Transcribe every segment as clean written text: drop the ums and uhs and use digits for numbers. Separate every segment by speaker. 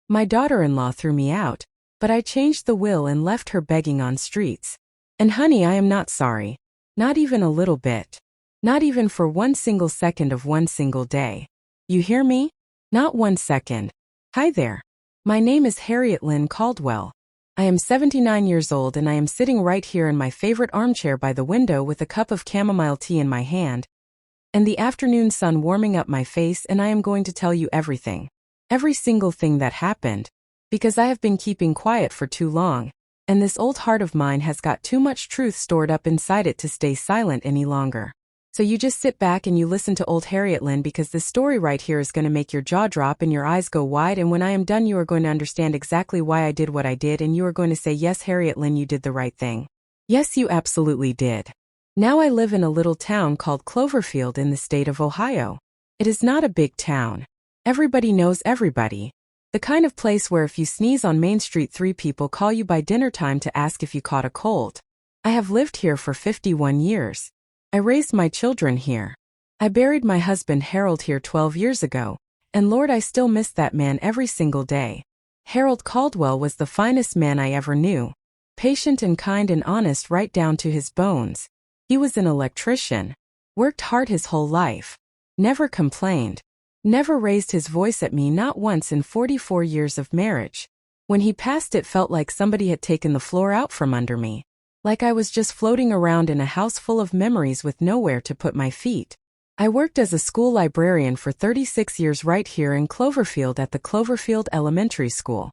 Speaker 1: My daughter-in-law threw me out, but I changed the will and left her begging on streets. And honey, I am not sorry. Not even a little bit. Not even for one single second of one single day. You hear me? Not 1 second. Hi there. My name is Harriet Lynn Caldwell. I am 79 years old and I am sitting right here in my favorite armchair by the window with a cup of chamomile tea in my hand, and the afternoon sun warming up my face, and I am going to tell you everything. Every single thing that happened. Because I have been keeping quiet for too long, and this old heart of mine has got too much truth stored up inside it to stay silent any longer. So you just sit back and you listen to old Harriet Lynn, because this story right here is going to make your jaw drop and your eyes go wide, and when I am done you are going to understand exactly why I did what I did, and you are going to say, yes, Harriet Lynn, you did the right thing. Yes, you absolutely did. Now I live in a little town called Cloverfield in the state of Ohio. It is not a big town. Everybody knows everybody. The kind of place where if you sneeze on Main Street 3 people call you by dinner time to ask if you caught a cold. I have lived here for 51 years. I raised my children here. I buried my husband Harold here 12 years ago, and Lord, I still miss that man every single day. Harold Caldwell was the finest man I ever knew. Patient and kind and honest right down to his bones. He was an electrician. Worked hard his whole life. Never complained. Never raised his voice at me, not once in 44 years of marriage. When he passed, it felt like somebody had taken the floor out from under me. Like I was just floating around in a house full of memories with nowhere to put my feet. I worked as a school librarian for 36 years right here in Cloverfield at the Cloverfield Elementary School.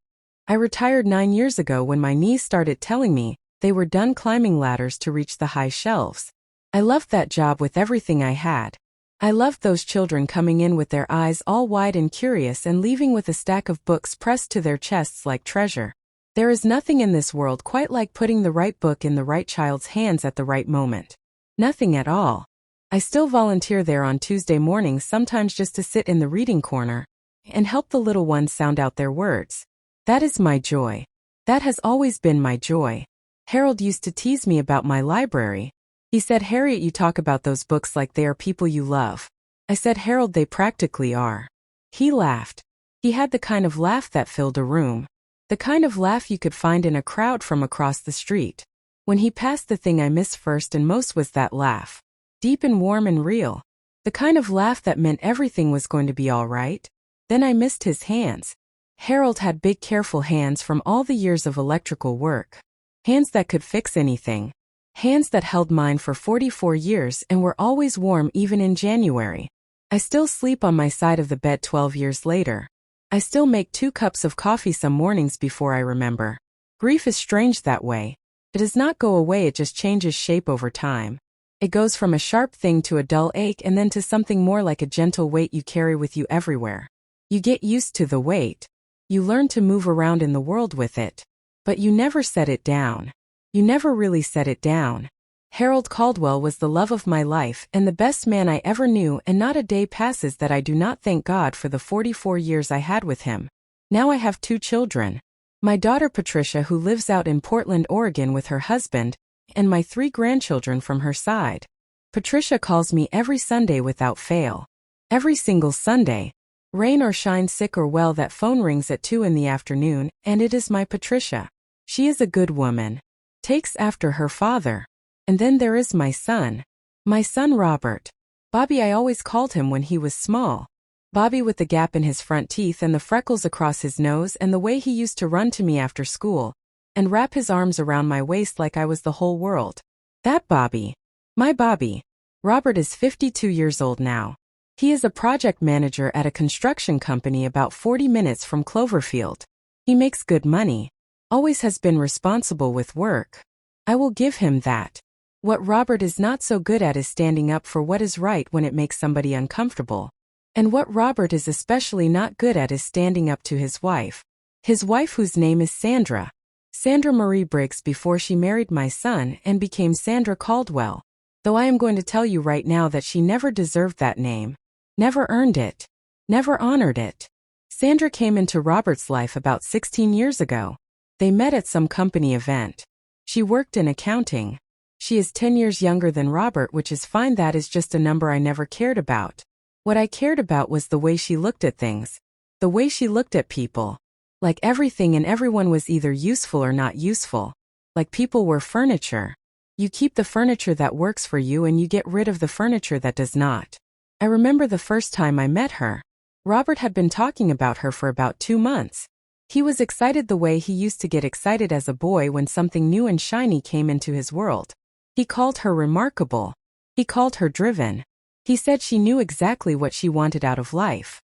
Speaker 1: I retired 9 years ago when my knees started telling me they were done climbing ladders to reach the high shelves. I loved that job with everything I had. I loved those children coming in with their eyes all wide and curious and leaving with a stack of books pressed to their chests like treasure. There is nothing in this world quite like putting the right book in the right child's hands at the right moment. Nothing at all. I still volunteer there on Tuesday mornings, sometimes just to sit in the reading corner and help the little ones sound out their words. That is my joy. That has always been my joy. Harold used to tease me about my library. He said, Harriet, you talk about those books like they are people you love. I said, Harold, they practically are. He laughed. He had the kind of laugh that filled a room. The kind of laugh you could find in a crowd from across the street. When he passed, the thing I missed first and most was that laugh. Deep and warm and real. The kind of laugh that meant everything was going to be all right. Then I missed his hands. Harold had big, careful hands from all the years of electrical work. Hands that could fix anything. Hands that held mine for 44 years and were always warm even in January. I still sleep on my side of the bed 12 years later. I still make 2 cups of coffee some mornings before I remember. Grief is strange that way. It does not go away, it just changes shape over time. It goes from a sharp thing to a dull ache and then to something more like a gentle weight you carry with you everywhere. You get used to the weight. You learn to move around in the world with it. But you never set it down. You never really set it down. Harold Caldwell was the love of my life and the best man I ever knew, and not a day passes that I do not thank God for the 44 years I had with him. Now I have 2 children. My daughter Patricia, who lives out in Portland, Oregon with her husband, and my 3 grandchildren from her side. Patricia calls me every Sunday without fail. Every single Sunday. Rain or shine, sick or well, that phone rings at 2 in the afternoon, and it is my Patricia. She is a good woman. Takes after her father. And then there is my son. My son Robert. Bobby, I always called him when he was small. Bobby, with the gap in his front teeth and the freckles across his nose, and the way he used to run to me after school and wrap his arms around my waist like I was the whole world. That Bobby. My Bobby. Robert is 52 years old now. He is a project manager at a construction company about 40 minutes from Cloverfield. He makes good money. Always has been responsible with work. I will give him that. What Robert is not so good at is standing up for what is right when it makes somebody uncomfortable. And what Robert is especially not good at is standing up to his wife. His wife, whose name is Sandra. Sandra Marie Briggs, before she married my son and became Sandra Caldwell. Though I am going to tell you right now that she never deserved that name. Never earned it. Never honored it. Sandra came into Robert's life about 16 years ago. They met at some company event. She worked in accounting. She is 10 years younger than Robert, which is fine. That is just a number I never cared about. What I cared about was the way she looked at things. The way she looked at people. Like everything and everyone was either useful or not useful. Like people were furniture. You keep the furniture that works for you and you get rid of the furniture that does not. I remember the first time I met her. Robert had been talking about her for about 2 months. He was excited the way he used to get excited as a boy when something new and shiny came into his world. He called her remarkable. He called her driven. He said she knew exactly what she wanted out of life.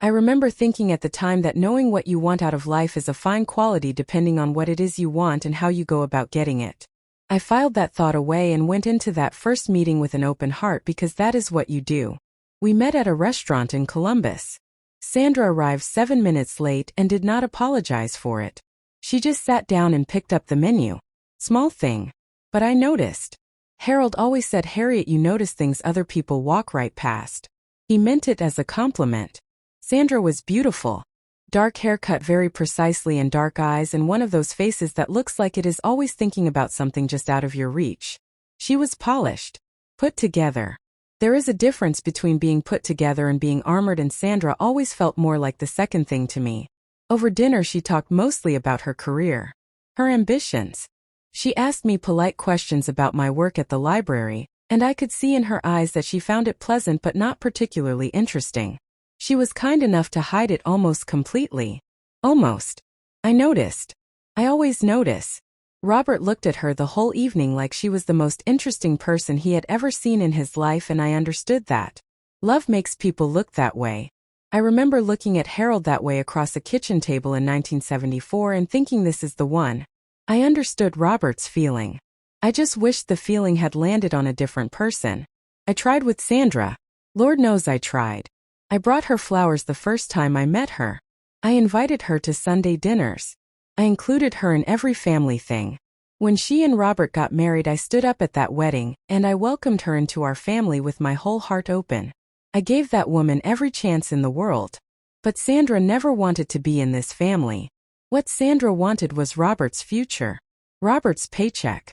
Speaker 1: I remember thinking at the time that knowing what you want out of life is a fine quality depending on what it is you want and how you go about getting it. I filed that thought away and went into that first meeting with an open heart because that is what you do. We met at a restaurant in Columbus. Sandra arrived 7 minutes late and did not apologize for it. She just sat down and picked up the menu. Small thing. But I noticed. Harold always said, "Harriet, you notice things other people walk right past." He meant it as a compliment. Sandra was beautiful. Dark hair cut very precisely and dark eyes and one of those faces that looks like it is always thinking about something just out of your reach. She was polished. Put together. There is a difference between being put together and being armored, and Sandra always felt more like the second thing to me. Over dinner she talked mostly about her career. Her ambitions. She asked me polite questions about my work at the library, and I could see in her eyes that she found it pleasant but not particularly interesting. She was kind enough to hide it almost completely. Almost. I noticed. I always notice. Robert looked at her the whole evening like she was the most interesting person he had ever seen in his life, and I understood that. Love makes people look that way. I remember looking at Harold that way across a kitchen table in 1974 and thinking, this is the one. I understood Robert's feeling. I just wished the feeling had landed on a different person. I tried with Sandra. Lord knows I tried. I brought her flowers the first time I met her. I invited her to Sunday dinners. I included her in every family thing. When she and Robert got married, I stood up at that wedding, and I welcomed her into our family with my whole heart open. I gave that woman every chance in the world. But Sandra never wanted to be in this family. What Sandra wanted was Robert's future. Robert's paycheck.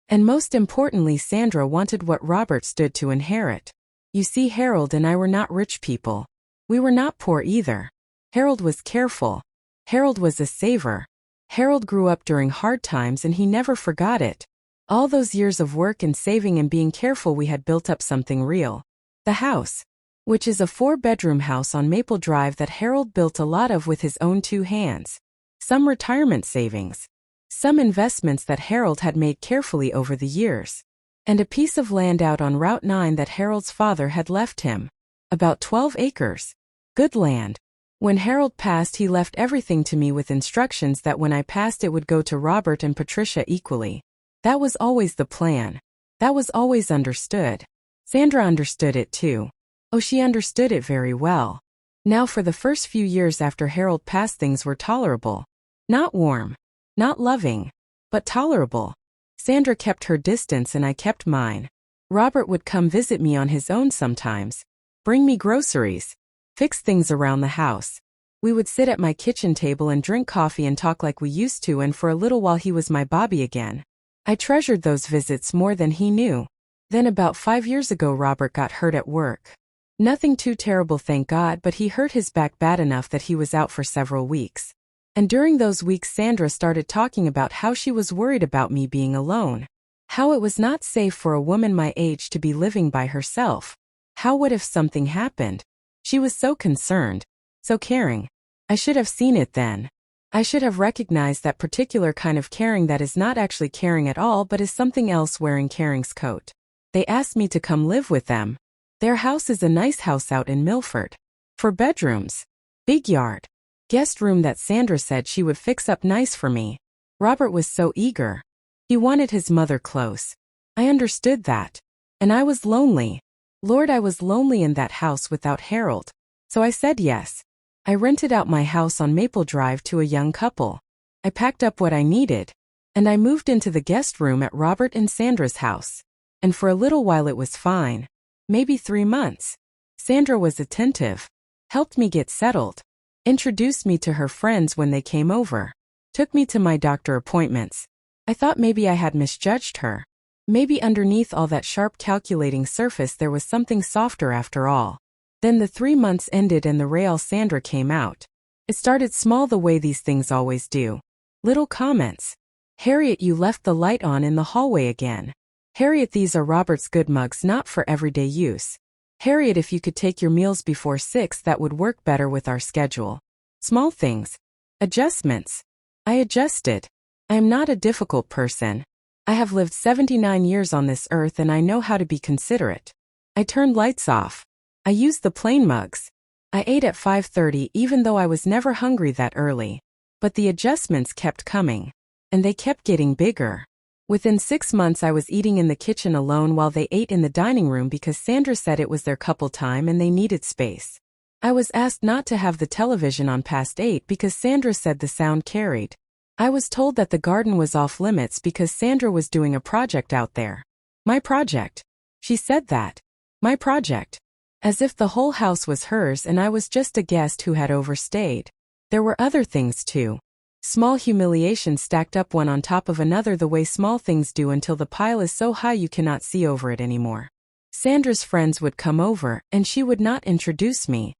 Speaker 1: And most importantly, Sandra wanted what Robert stood to inherit. You see, Harold and I were not rich people. We were not poor either. Harold was careful. Harold was a saver. Harold grew up during hard times and he never forgot it. All those years of work and saving and being careful, we had built up something real. The house, which is a 4-bedroom house on Maple Drive that Harold built a lot of with his own 2 hands. Some retirement savings. Some investments that Harold had made carefully over the years. And a piece of land out on Route 9 that Harold's father had left him. About 12 acres. Good land. When Harold passed, he left everything to me with instructions that when I passed it would go to Robert and Patricia equally. That was always the plan. That was always understood. Sandra understood it too. Oh, she understood it very well. Now for the first few years after Harold passed, things were tolerable. Not warm. Not loving. But tolerable. Sandra kept her distance and I kept mine. Robert would come visit me on his own sometimes. Bring me groceries. Fix things around the house. We would sit at my kitchen table and drink coffee and talk like we used to, and for a little while he was my Bobby again. I treasured those visits more than he knew. Then about 5 years ago Robert got hurt at work. Nothing too terrible, thank God, but he hurt his back bad enough that he was out for several weeks. And during those weeks Sandra started talking about how she was worried about me being alone. How it was not safe for a woman my age to be living by herself. How what if something happened? She was so concerned, so caring. I should have seen it then. I should have recognized that particular kind of caring that is not actually caring at all but is something else, wearing caring's coat. They asked me to come live with them. Their house is a nice house out in Milford. 4 bedrooms. Big yard. Guest room that Sandra said she would fix up nice for me. Robert was so eager. He wanted his mother close. I understood that. And I was lonely. Lord, I was lonely in that house without Harold. So I said yes. I rented out my house on Maple Drive to a young couple. I packed up what I needed. And I moved into the guest room at Robert and Sandra's house. And for a little while it was fine. Maybe 3 months. Sandra was attentive. Helped me get settled. Introduced me to her friends when they came over. Took me to my doctor appointments. I thought maybe I had misjudged her. Maybe underneath all that sharp calculating surface there was something softer after all. Then the 3 months ended and the real Sandra came out. It started small the way these things always do. Little comments. Harriet, you left the light on in the hallway again. Harriet, these are Robert's good mugs, not for everyday use. Harriet, if you could take your meals before 6, that would work better with our schedule. Small things. Adjustments. I adjusted. I am not a difficult person. I have lived 79 years on this earth and I know how to be considerate. I turned lights off. I used the plain mugs. I ate at 5:30 even though I was never hungry that early. But the adjustments kept coming. And they kept getting bigger. Within 6 months I was eating in the kitchen alone while they ate in the dining room because Sandra said it was their couple time and they needed space. I was asked not to have the television on past 8 because Sandra said the sound carried. I was told that the garden was off limits because Sandra was doing a project out there. My project. She said that. My project. As if the whole house was hers and I was just a guest who had overstayed. There were other things too. Small humiliations stacked up one on top of another the way small things do until the pile is so high you cannot see over it anymore. Sandra's friends would come over and she would not introduce me.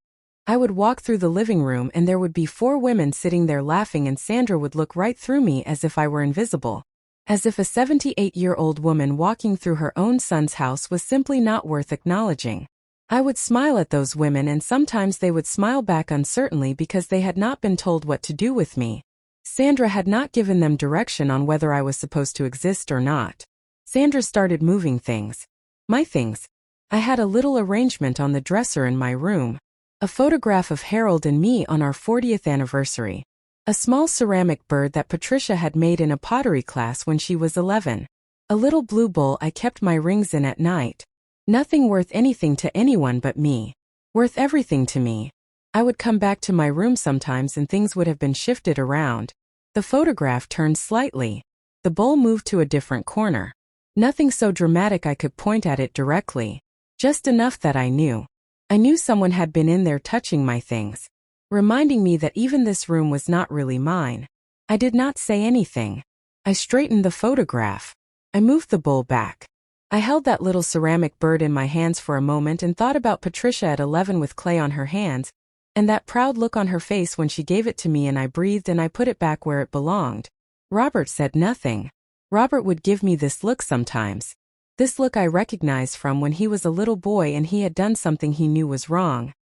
Speaker 1: I would walk through the living room and there would be 4 women sitting there laughing and Sandra would look right through me as if I were invisible. As if a 78-year-old woman walking through her own son's house was simply not worth acknowledging. I would smile at those women and sometimes they would smile back uncertainly because they had not been told what to do with me. Sandra had not given them direction on whether I was supposed to exist or not. Sandra started moving things. My things. I had a little arrangement on the dresser in my room. A photograph of Harold and me on our 40th anniversary. A small ceramic bird that Patricia had made in a pottery class when she was 11. A little blue bowl I kept my rings in at night. Nothing worth anything to anyone but me. Worth everything to me. I would come back to my room sometimes and things would have been shifted around. The photograph turned slightly. The bowl moved to a different corner. Nothing so dramatic I could point at it directly. Just enough that I knew. I knew someone had been in there touching my things. Reminding me that even this room was not really mine. I did not say anything. I straightened the photograph. I moved the bowl back. I held that little ceramic bird in my hands for a moment and thought about Patricia at 11 with clay on her hands, and that proud look on her face when she gave it to me and I breathed and I put it back where it belonged. Robert said nothing. Robert would give me this look sometimes. This look I recognized from when he was a little boy and he had done something he knew was wrong.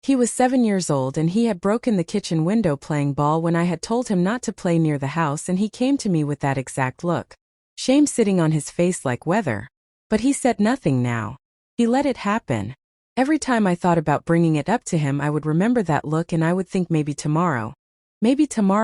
Speaker 1: He was 7 years old and he had broken the kitchen window playing ball when I had told him not to play near the house and he came to me with that exact look. Shame sitting on his face like weather. But he said nothing now. He let it happen. Every time I thought about bringing it up to him I would remember that look and I would think maybe tomorrow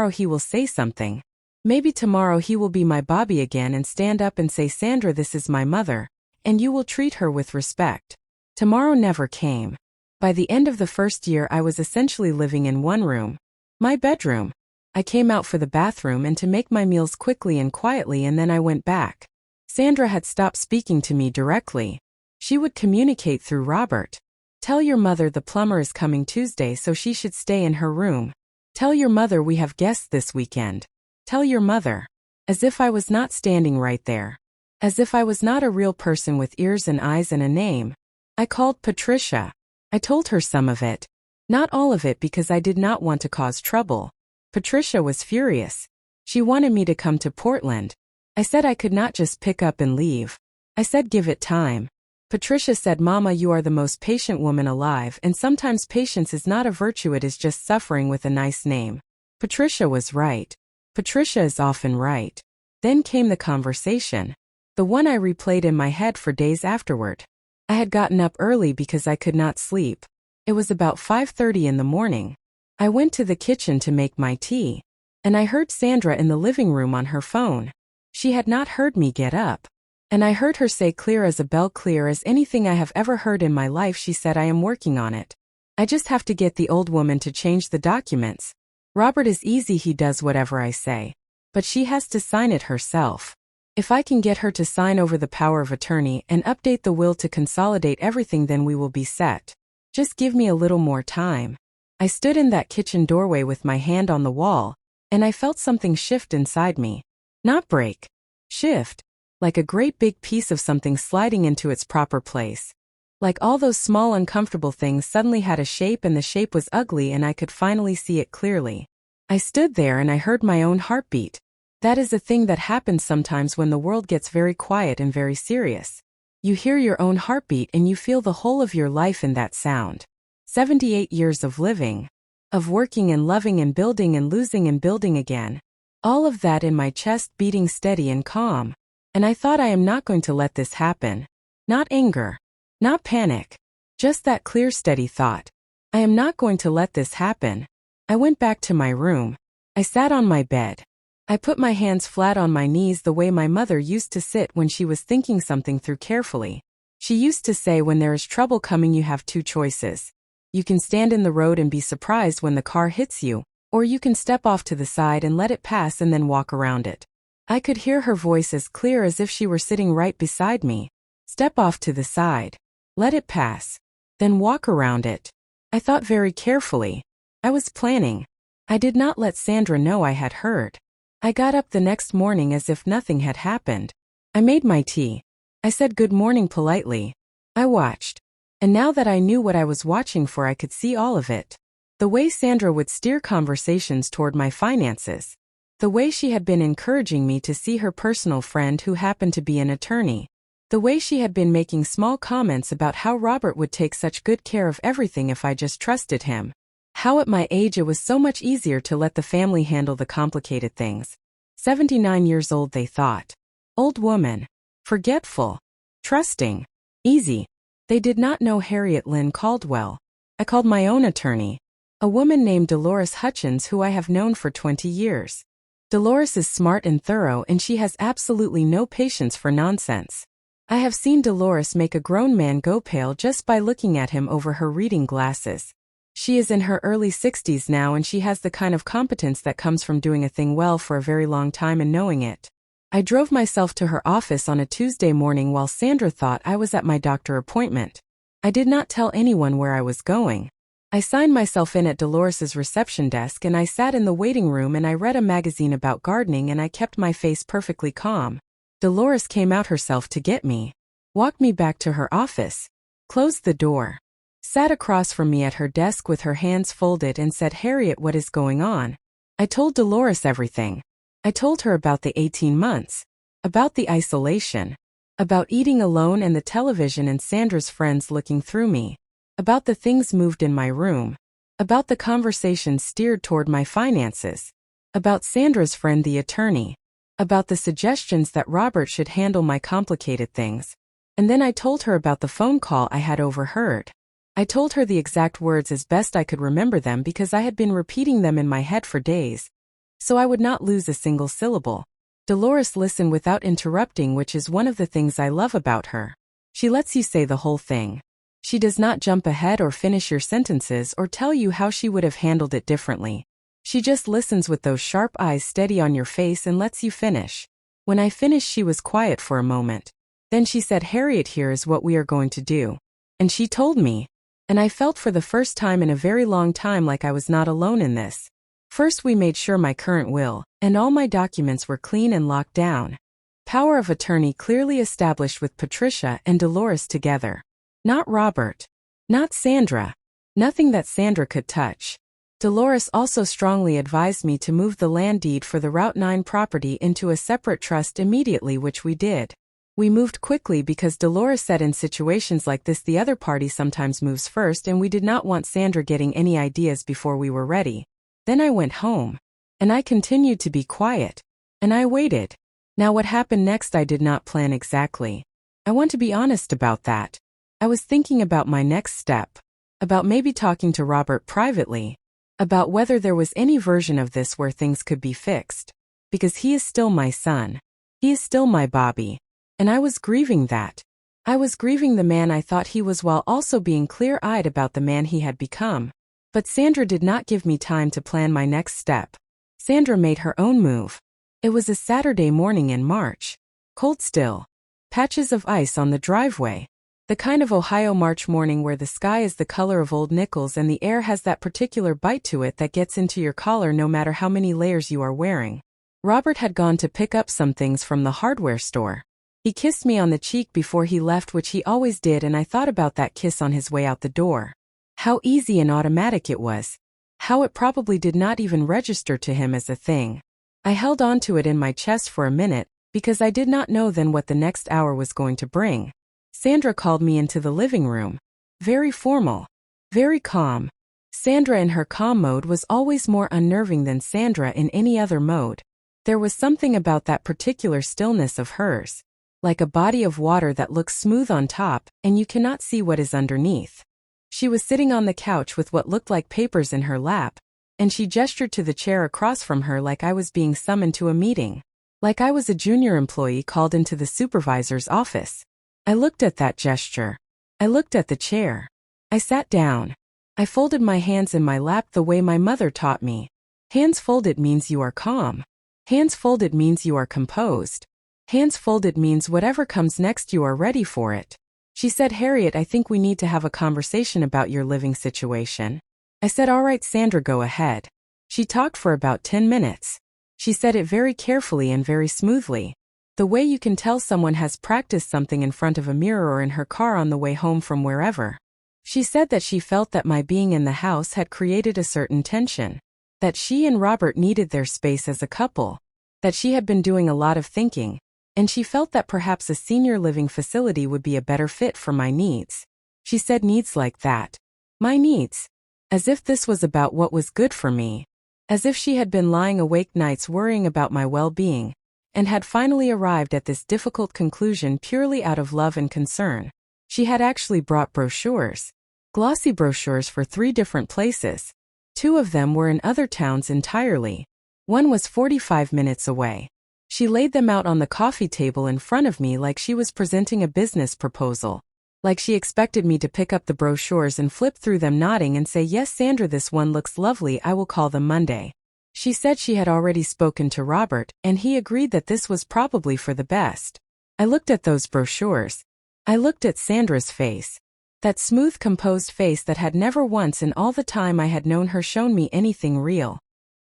Speaker 1: he will say something. Maybe tomorrow he will be my Bobby again and stand up and say, Sandra, this is my mother, and you will treat her with respect. Tomorrow never came. By the end of the first year I was essentially living in one room. My bedroom. I came out for the bathroom and to make my meals quickly and quietly and then I went back. Sandra had stopped speaking to me directly. She would communicate through Robert. Tell your mother the plumber is coming Tuesday so she should stay in her room. Tell your mother we have guests this weekend. Tell your mother. As if I was not standing right there. As if I was not a real person with ears and eyes and a name. I called Patricia. I told her some of it. Not all of it because I did not want to cause trouble. Patricia was furious. She wanted me to come to Portland. I said I could not just pick up and leave. I said give it time. Patricia said, Mama, you are the most patient woman alive and sometimes patience is not a virtue, it is just suffering with a nice name. Patricia was right. Patricia is often right. Then came the conversation. The one I replayed in my head for days afterward. I had gotten up early because I could not sleep. It was about 5:30 in the morning. I went to the kitchen to make my tea. And I heard Sandra in the living room on her phone. She had not heard me get up. And I heard her say clear as a bell, clear as anything I have ever heard in my life, she said, I am working on it. I just have to get the old woman to change the documents. Robert is easy, he does whatever I say. But she has to sign it herself. If I can get her to sign over the power of attorney and update the will to consolidate everything, then we will be set. Just give me a little more time. I stood in that kitchen doorway with my hand on the wall, and I felt something shift inside me. Not break. Shift. Like a great big piece of something sliding into its proper place. Like all those small uncomfortable things suddenly had a shape, and the shape was ugly, and I could finally see it clearly. I stood there and I heard my own heartbeat. That is a thing that happens sometimes when the world gets very quiet and very serious. You hear your own heartbeat and you feel the whole of your life in that sound. 78 years of living, of working and loving and building and losing and building again. All of that in my chest, beating steady and calm. And I thought, I am not going to let this happen. Not anger. Not panic. Just that clear, steady thought. I am not going to let this happen. I went back to my room. I sat on my bed. I put my hands flat on my knees the way my mother used to sit when she was thinking something through carefully. She used to say, when there is trouble coming, you have two choices. You can stand in the road and be surprised when the car hits you, or you can step off to the side and let it pass and then walk around it. I could hear her voice as clear as if she were sitting right beside me. Step off to the side. Let it pass. Then walk around it. I thought very carefully. I was planning. I did not let Sandra know I had heard. I got up the next morning as if nothing had happened. I made my tea. I said good morning politely. I watched. And now that I knew what I was watching for, I could see all of it. The way Sandra would steer conversations toward my finances. The way she had been encouraging me to see her personal friend who happened to be an attorney. The way she had been making small comments about how Robert would take such good care of everything if I just trusted him. How at my age it was so much easier to let the family handle the complicated things. 79 years old, they thought. Old woman. Forgetful. Trusting. Easy. They did not know Harriet Lynn Caldwell. I called my own attorney. A woman named Dolores Hutchins, who I have known for 20 years. Dolores is smart and thorough, and she has absolutely no patience for nonsense. I have seen Dolores make a grown man go pale just by looking at him over her reading glasses. She is in her early 60s now, and she has the kind of competence that comes from doing a thing well for a very long time and knowing it. I drove myself to her office on a Tuesday morning while Sandra thought I was at my doctor appointment. I did not tell anyone where I was going. I signed myself in at Dolores's reception desk, and I sat in the waiting room and I read a magazine about gardening, and I kept my face perfectly calm. Dolores came out herself to get me, walked me back to her office, closed the door, sat across from me at her desk with her hands folded and said, "Harriet, what is going on?" I told Dolores everything. I told her about the 18 months, about the isolation, about eating alone and the television and Sandra's friends looking through me, about the things moved in my room, about the conversation steered toward my finances, about Sandra's friend the attorney, about the suggestions that Robert should handle my complicated things. And then I told her about the phone call I had overheard. I told her the exact words as best I could remember them, because I had been repeating them in my head for days, so I would not lose a single syllable. Dolores listened without interrupting, which is one of the things I love about her. She lets you say the whole thing. She does not jump ahead or finish your sentences or tell you how she would have handled it differently. She just listens with those sharp eyes steady on your face and lets you finish. When I finished, she was quiet for a moment. Then she said, "Harriet, here is what we are going to do." And she told me. And I felt for the first time in a very long time like I was not alone in this. First, we made sure my current will and all my documents were clean and locked down. Power of attorney clearly established with Patricia and Dolores together. Not Robert. Not Sandra. Nothing that Sandra could touch. Dolores also strongly advised me to move the land deed for the Route 9 property into a separate trust immediately, which we did. We moved quickly because Dolores said in situations like this the other party sometimes moves first, and we did not want Sandra getting any ideas before we were ready. Then I went home. And I continued to be quiet. And I waited. Now what happened next I did not plan exactly. I want to be honest about that. I was thinking about my next step. About maybe talking to Robert privately. About whether there was any version of this where things could be fixed. Because he is still my son. He is still my Bobby. And I was grieving that. I was grieving the man I thought he was while also being clear-eyed about the man he had become. But Sandra did not give me time to plan my next step. Sandra made her own move. It was a Saturday morning in March. Cold still. Patches of ice on the driveway. The kind of Ohio March morning where the sky is the color of old nickels and the air has that particular bite to it that gets into your collar no matter how many layers you are wearing. Robert had gone to pick up some things from the hardware store. He kissed me on the cheek before he left, which he always did, and I thought about that kiss on his way out the door. How easy and automatic it was. How it probably did not even register to him as a thing. I held on to it in my chest for a minute, because I did not know then what the next hour was going to bring. Sandra called me into the living room. Very formal. Very calm. Sandra in her calm mode was always more unnerving than Sandra in any other mode. There was something about that particular stillness of hers. Like a body of water that looks smooth on top, and you cannot see what is underneath. She was sitting on the couch with what looked like papers in her lap, and she gestured to the chair across from her like I was being summoned to a meeting. Like I was a junior employee called into the supervisor's office. I looked at that gesture. I looked at the chair. I sat down. I folded my hands in my lap the way my mother taught me. Hands folded means you are calm. Hands folded means you are composed. Hands folded means whatever comes next you are ready for it. She said, Harriet, I think we need to have a conversation about your living situation. I said, all right, Sandra, go ahead. She talked for about 10 minutes. She said it very carefully and very smoothly. The way you can tell someone has practiced something in front of a mirror or in her car on the way home from wherever. She said that she felt that my being in the house had created a certain tension. That she and Robert needed their space as a couple. That she had been doing a lot of thinking. And she felt that perhaps a senior living facility would be a better fit for my needs. She said needs like that. My needs. As if this was about what was good for me. As if she had been lying awake nights worrying about my well-being, and had finally arrived at this difficult conclusion purely out of love and concern. She had actually brought brochures. Glossy brochures for 3 different places. 2 of them were in other towns entirely. One was 45 minutes away. She laid them out on the coffee table in front of me like she was presenting a business proposal. Like she expected me to pick up the brochures and flip through them nodding and say, yes, Sandra, this one looks lovely, I will call them Monday. She said she had already spoken to Robert, and he agreed that this was probably for the best. I looked at those brochures. I looked at Sandra's face. That smooth, composed face that had never once in all the time I had known her shown me anything real.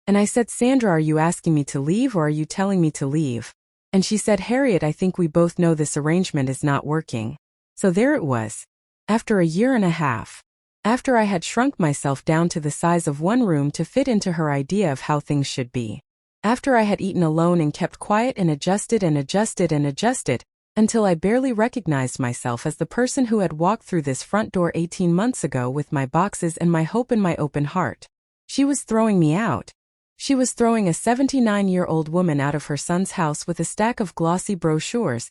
Speaker 1: And I said, Sandra, are you asking me to leave or are you telling me to leave? And she said, Harriet, I think we both know this arrangement is not working. So there it was. After a year and a half. After I had shrunk myself down to the size of one room to fit into her idea of how things should be. After I had eaten alone and kept quiet and adjusted and adjusted and adjusted, until I barely recognized myself as the person who had walked through this front door 18 months ago with my boxes and my hope in my open heart. She was throwing me out. She was throwing a 79-year-old woman out of her son's house with a stack of glossy brochures,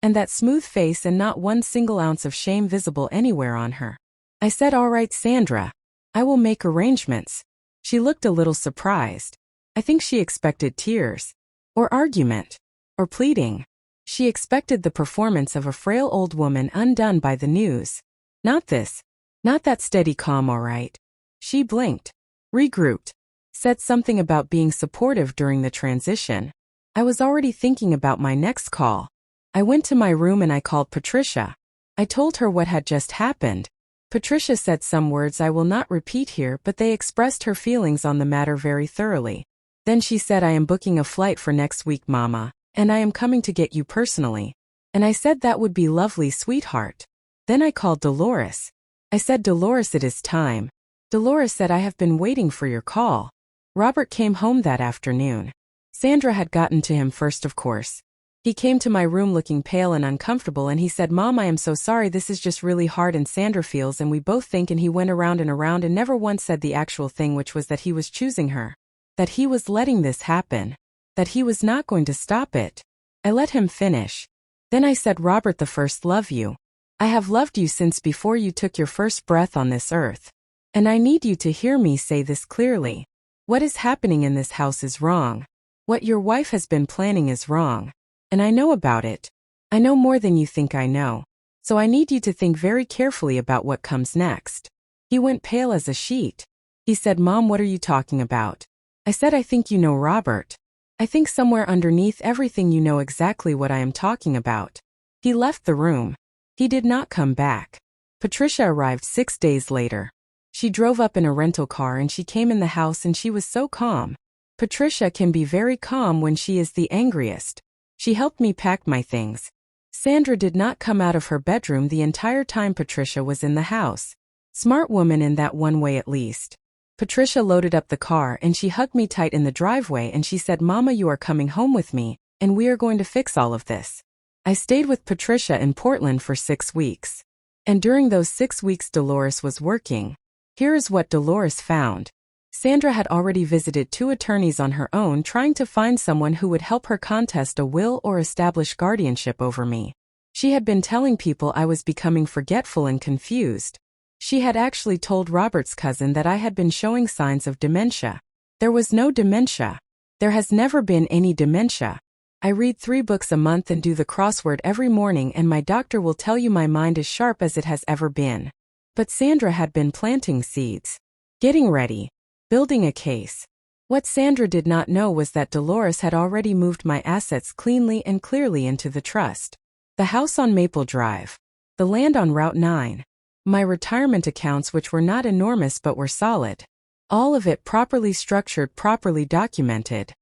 Speaker 1: and that smooth face and not one single ounce of shame visible anywhere on her. I said, all right, Sandra. I will make arrangements. She looked a little surprised. I think she expected tears. Or argument. Or pleading. She expected the performance of a frail old woman undone by the news. Not this. Not that steady calm, all right. She blinked. Regrouped. Said something about being supportive during the transition. I was already thinking about my next call. I went to my room and I called Patricia. I told her what had just happened. Patricia said some words I will not repeat here, but they expressed her feelings on the matter very thoroughly. Then she said, I am booking a flight for next week, Mama, and I am coming to get you personally. And I said that would be lovely, sweetheart. Then I called Dolores. I said, Dolores, it is time. Dolores said, I have been waiting for your call. Robert came home that afternoon. Sandra had gotten to him first, of course. He came to my room looking pale and uncomfortable and he said, Mom, I am so sorry, this is just really hard and Sandra feels and we both think, and he went around and never once said the actual thing, which was that he was choosing her. That he was letting this happen. That he was not going to stop it. I let him finish. Then I said, Robert, the first love you. I have loved you since before you took your first breath on this earth. And I need you to hear me say this clearly. What is happening in this house is wrong. What your wife has been planning is wrong. And I know about it. I know more than you think I know. So I need you to think very carefully about what comes next. He went pale as a sheet. He said, Mom, what are you talking about? I said, I think you know Robert. I think somewhere underneath everything you know exactly what I am talking about. He left the room. He did not come back. Patricia arrived 6 days later. She drove up in a rental car and she came in the house and she was so calm. Patricia can be very calm when she is the angriest. She helped me pack my things. Sandra did not come out of her bedroom the entire time Patricia was in the house. Smart woman in that one way at least. Patricia loaded up the car and she hugged me tight in the driveway and she said, "Mama, you are coming home with me, and we are going to fix all of this." I stayed with Patricia in Portland for 6 weeks. And during those 6 weeks Dolores was working. Here is what Dolores found. Sandra had already visited 2 attorneys on her own trying to find someone who would help her contest a will or establish guardianship over me. She had been telling people I was becoming forgetful and confused. She had actually told Robert's cousin that I had been showing signs of dementia. There was no dementia. There has never been any dementia. I read 3 books a month and do the crossword every morning, and my doctor will tell you my mind is sharp as it has ever been. But Sandra had been planting seeds. Getting ready. Building a case. What Sandra did not know was that Dolores had already moved my assets cleanly and clearly into the trust. The house on Maple Drive. The land on Route 9. My retirement accounts, which were not enormous but were solid. All of it properly structured, properly documented.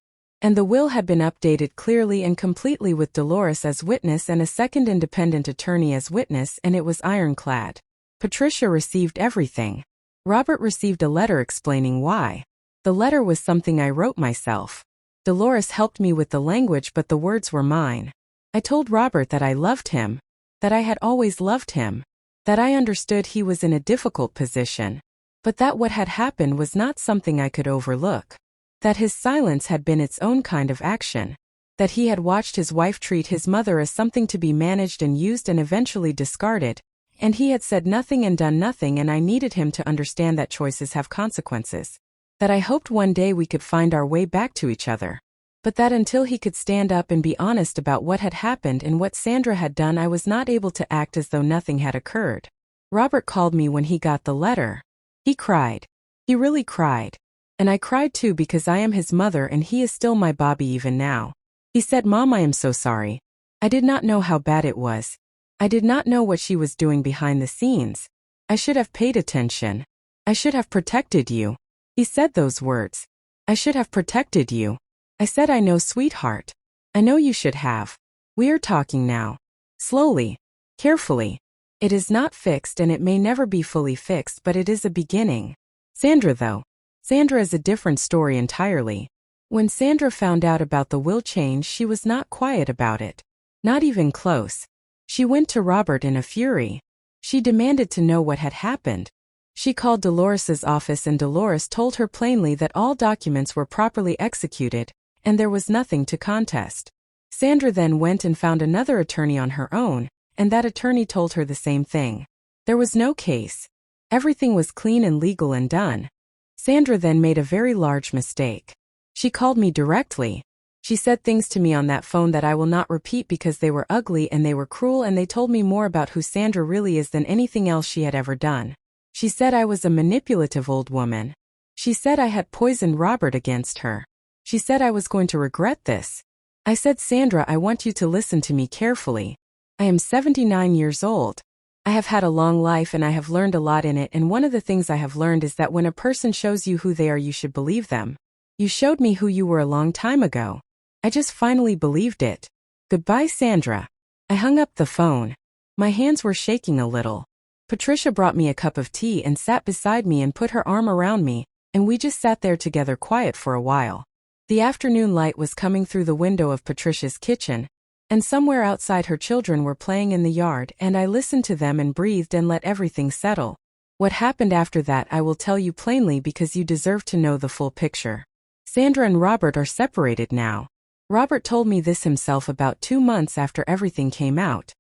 Speaker 1: And the will had been updated clearly and completely with Dolores as witness and a second independent attorney as witness, and it was ironclad. Patricia received everything. Robert received a letter explaining why. The letter was something I wrote myself. Dolores helped me with the language, but the words were mine. I told Robert that I loved him, that I had always loved him, that I understood he was in a difficult position, but that what had happened was not something I could overlook, that his silence had been its own kind of action, that he had watched his wife treat his mother as something to be managed and used and eventually discarded, and he had said nothing and done nothing, and I needed him to understand that choices have consequences, that I hoped one day we could find our way back to each other, but that until he could stand up and be honest about what had happened and what Sandra had done, I was not able to act as though nothing had occurred. Robert called me when he got the letter. He cried. He really cried. And I cried too, because I am his mother and he is still my Bobby even now. He said, "Mom, I am so sorry. I did not know how bad it was. I did not know what she was doing behind the scenes. I should have paid attention. I should have protected you." He said those words. "I should have protected you." I said, "I know, sweetheart. I know you should have. We are talking now. Slowly. Carefully. It is not fixed and it may never be fully fixed, but it is a beginning." Sandra though. Sandra is a different story entirely. When Sandra found out about the will change, she was not quiet about it. Not even close. She went to Robert in a fury. She demanded to know what had happened. She called Dolores's office and Dolores told her plainly that all documents were properly executed, and there was nothing to contest. Sandra then went and found another attorney on her own, and that attorney told her the same thing. There was no case. Everything was clean and legal and done. Sandra then made a very large mistake. She called me directly. She said things to me on that phone that I will not repeat because they were ugly and they were cruel, and they told me more about who Sandra really is than anything else she had ever done. She said I was a manipulative old woman. She said I had poisoned Robert against her. She said I was going to regret this. I said, "Sandra, I want you to listen to me carefully. I am 79 years old. I have had a long life and I have learned a lot in it, and one of the things I have learned is that when a person shows you who they are, you should believe them. You showed me who you were a long time ago. I just finally believed it. Goodbye, Sandra." I hung up the phone. My hands were shaking a little. Patricia brought me a cup of tea and sat beside me and put her arm around me, and we just sat there together quiet for a while. The afternoon light was coming through the window of Patricia's kitchen, and somewhere outside her children were playing in the yard, and I listened to them and breathed and let everything settle. What happened after that I will tell you plainly because you deserve to know the full picture. Sandra and Robert are separated now. Robert told me this himself about 2 months after everything came out.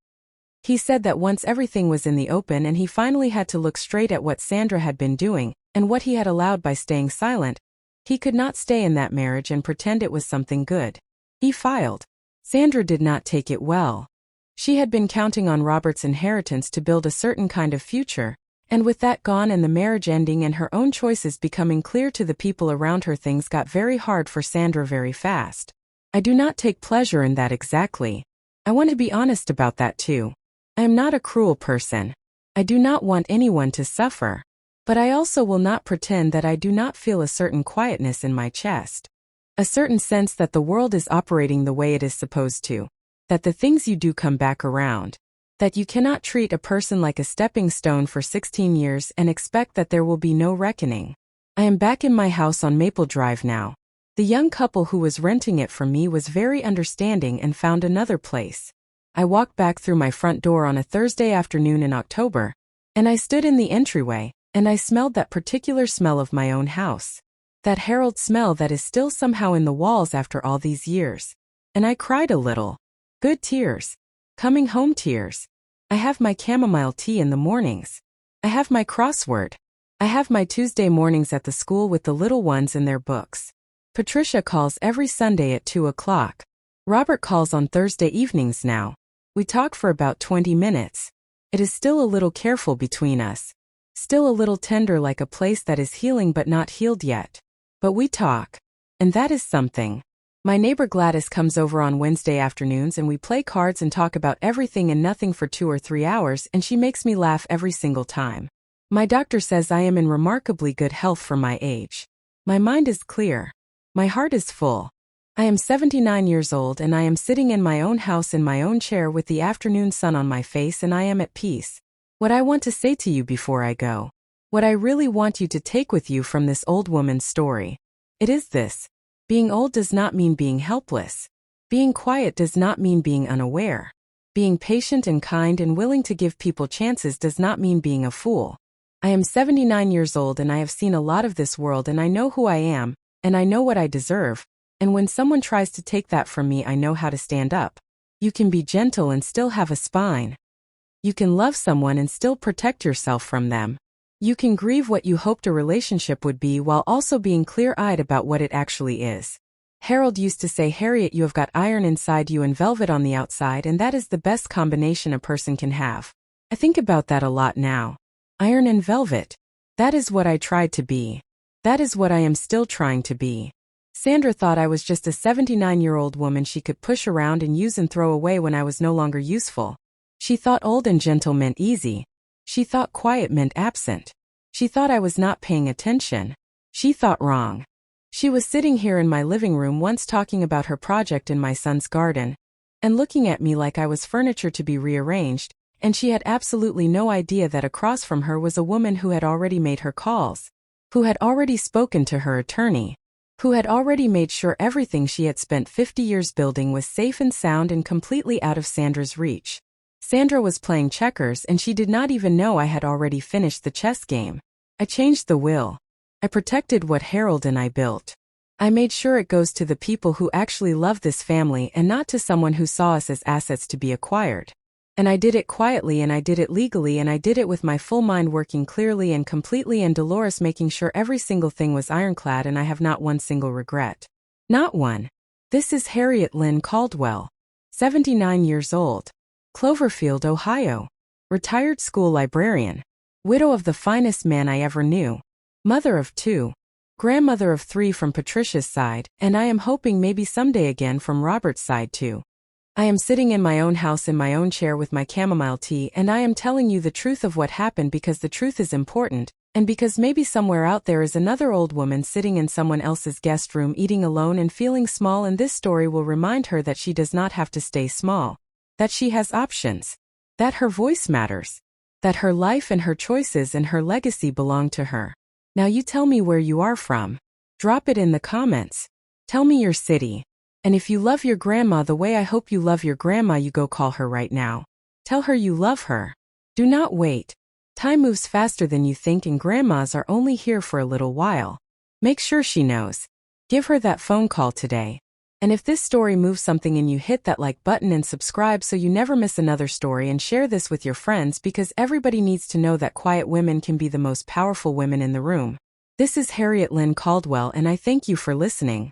Speaker 1: He said that once everything was in the open and he finally had to look straight at what Sandra had been doing and what he had allowed by staying silent, he could not stay in that marriage and pretend it was something good. He filed. Sandra did not take it well. She had been counting on Robert's inheritance to build a certain kind of future, and with that gone and the marriage ending and her own choices becoming clear to the people around her, things got very hard for Sandra very fast. I do not take pleasure in that exactly. I want to be honest about that too. I am not a cruel person. I do not want anyone to suffer. But I also will not pretend that I do not feel a certain quietness in my chest. A certain sense that the world is operating the way it is supposed to. that the things you do come back around, that you cannot treat a person like a stepping stone for 16 years and expect that there will be no reckoning. I am back in my house on Maple Drive now. The young couple who was renting it from me was very understanding and found another place. I walked back through my front door on a Thursday afternoon in October, and I stood in the entryway, and I smelled that particular smell of my own house. That Harold smell that is still somehow in the walls after all these years. And I cried a little. Good tears. Coming home tears. I have my chamomile tea in the mornings. I have my crossword. I have my Tuesday mornings at the school with the little ones and their books. Patricia calls every Sunday at 2 o'clock. Robert calls on Thursday evenings now. We talk for about 20 minutes. It is still a little careful between us. Still a little tender, like a place that is healing but not healed yet. But we talk. And that is something. My neighbor Gladys comes over on Wednesday afternoons and we play cards and talk about everything and nothing for 2 or 3 hours, and she makes me laugh every single time. My doctor says I am in remarkably good health for my age. My mind is clear. My heart is full. I am 79 years old and I am sitting in my own house in my own chair with the afternoon sun on my face, and I am at peace. What I want to say to you before I go, what I really want you to take with you from this old woman's story, it is this. Being old does not mean being helpless. Being quiet does not mean being unaware. Being patient and kind and willing to give people chances does not mean being a fool. I am 79 years old and I have seen a lot of this world, and I know who I am, and I know what I deserve, and when someone tries to take that from me, I know how to stand up. You can be gentle and still have a spine. You can love someone and still protect yourself from them. You can grieve what you hoped a relationship would be while also being clear-eyed about what it actually is. Harold used to say, Harriet, you have got iron inside you and velvet on the outside, and that is the best combination a person can have. I think about that a lot now. Iron and velvet. That is what I tried to be. That is what I am still trying to be. Sandra thought I was just a 79-year-old woman she could push around and use and throw away when I was no longer useful. She thought old and gentle meant easy. She thought quiet meant absent. She thought I was not paying attention. She thought wrong. She was sitting here in my living room once talking about her project in my son's garden, and looking at me like I was furniture to be rearranged, and she had absolutely no idea that across from her was a woman who had already made her calls, who had already spoken to her attorney, who had already made sure everything she had spent 50 years building was safe and sound and completely out of Sandra's reach. Sandra was playing checkers and she did not even know I had already finished the chess game. I changed the will. I protected what Harold and I built. I made sure it goes to the people who actually love this family and not to someone who saw us as assets to be acquired. And I did it quietly, and I did it legally, and I did it with my full mind working clearly and completely, and Dolores making sure every single thing was ironclad, and I have not one single regret. Not one. This is Harriet Lynn Caldwell. 79 years old. Cloverfield, Ohio. Retired school librarian. Widow of the finest man I ever knew. Mother of 2. Grandmother of 3 from Patricia's side, and I am hoping maybe someday again from Robert's side too. I am sitting in my own house in my own chair with my chamomile tea, and I am telling you the truth of what happened because the truth is important, and because maybe somewhere out there is another old woman sitting in someone else's guest room eating alone and feeling small, and this story will remind her that she does not have to stay small. That she has options. That her voice matters. That her life and her choices and her legacy belong to her. Now you tell me where you are from. Drop it in the comments. Tell me your city. And if you love your grandma the way I hope you love your grandma, you go call her right now. Tell her you love her. Do not wait. Time moves faster than you think, and grandmas are only here for a little while. Make sure she knows. Give her that phone call today. And if this story moves something in you, hit that like button and subscribe so you never miss another story, and share this with your friends because everybody needs to know that quiet women can be the most powerful women in the room. This is Harriet Lynn Caldwell, and I thank you for listening.